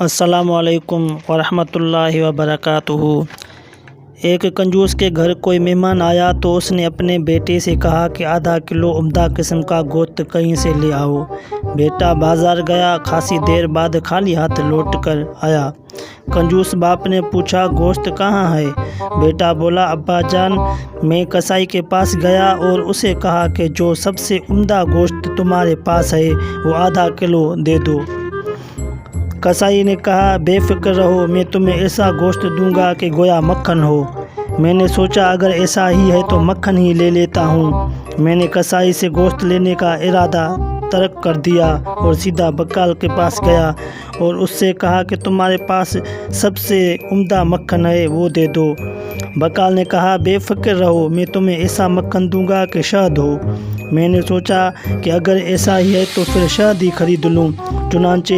السلام علیکم ورحمۃ اللہ وبرکاتہ۔ ایک کنجوس کے گھر کوئی مہمان آیا تو اس نے اپنے بیٹے سے کہا کہ آدھا کلو عمدہ قسم کا گوشت کہیں سے لے آؤ۔ بیٹا بازار گیا، خاصی دیر بعد خالی ہاتھ لوٹ کر آیا۔ کنجوس باپ نے پوچھا گوشت کہاں ہے؟ بیٹا بولا ابا جان میں کسائی کے پاس گیا اور اسے کہا کہ جو سب سے عمدہ گوشت تمہارے پاس ہے وہ آدھا کلو دے دو۔ کسائی نے کہا بے فکر رہو، میں تمہیں ایسا گوشت دوں گا کہ گویا مکھن ہو۔ میں نے سوچا اگر ایسا ہی ہے تو مکھن ہی لے لیتا ہوں۔ میں نے کسائی سے گوشت لینے کا ارادہ ترک کر دیا اور سیدھا بقال کے پاس گیا اور اس سے کہا کہ تمہارے پاس سب سے عمدہ مکھن ہے وہ دے دو۔ بقال نے کہا بے فکر رہو، میں تمہیں ایسا مکھن دوں گا کہ شہد ہو۔ میں نے سوچا کہ اگر ایسا ہی ہے تو پھر شہد ہی خرید لوں۔ چنانچہ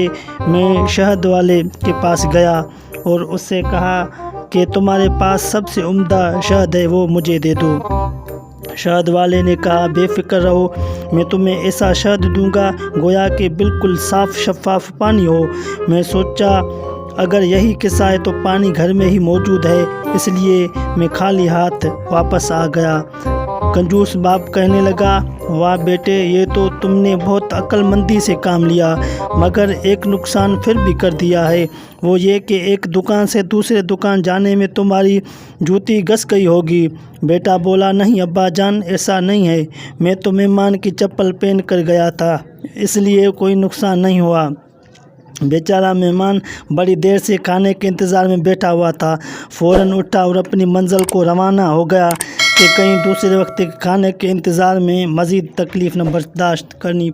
میں شہد والے کے پاس گیا اور اس سے کہا کہ تمہارے پاس سب سے عمدہ شہد ہے وہ مجھے دے دو۔ شہد والے نے کہا بے فکر رہو، میں تمہیں ایسا شہد دوں گا گویا کہ بالکل صاف شفاف پانی ہو۔ میں سوچا اگر یہی قصہ ہے تو پانی گھر میں ہی موجود ہے، اس لیے میں خالی ہاتھ واپس آ گیا۔ کنجوس باپ کہنے لگا واہ بیٹے، یہ تو تم نے بہت عقل مندی سے کام لیا، مگر ایک نقصان پھر بھی کر دیا ہے، وہ یہ کہ ایک دکان سے دوسرے دکان جانے میں تمہاری جوتی گھس گئی ہوگی۔ بیٹا بولا نہیں ابا جان ایسا نہیں ہے، میں تو مہمان کی چپل پہن کر گیا تھا، اس لیے کوئی نقصان نہیں ہوا۔ بیچارہ مہمان بڑی دیر سے کھانے کے انتظار میں بیٹھا ہوا تھا، فوراً اٹھا اور اپنی منزل کو روانہ ہو گیا کہ کہیں دوسرے وقت کے کھانے کے انتظار میں مزید تکلیف نہ برداشت کرنی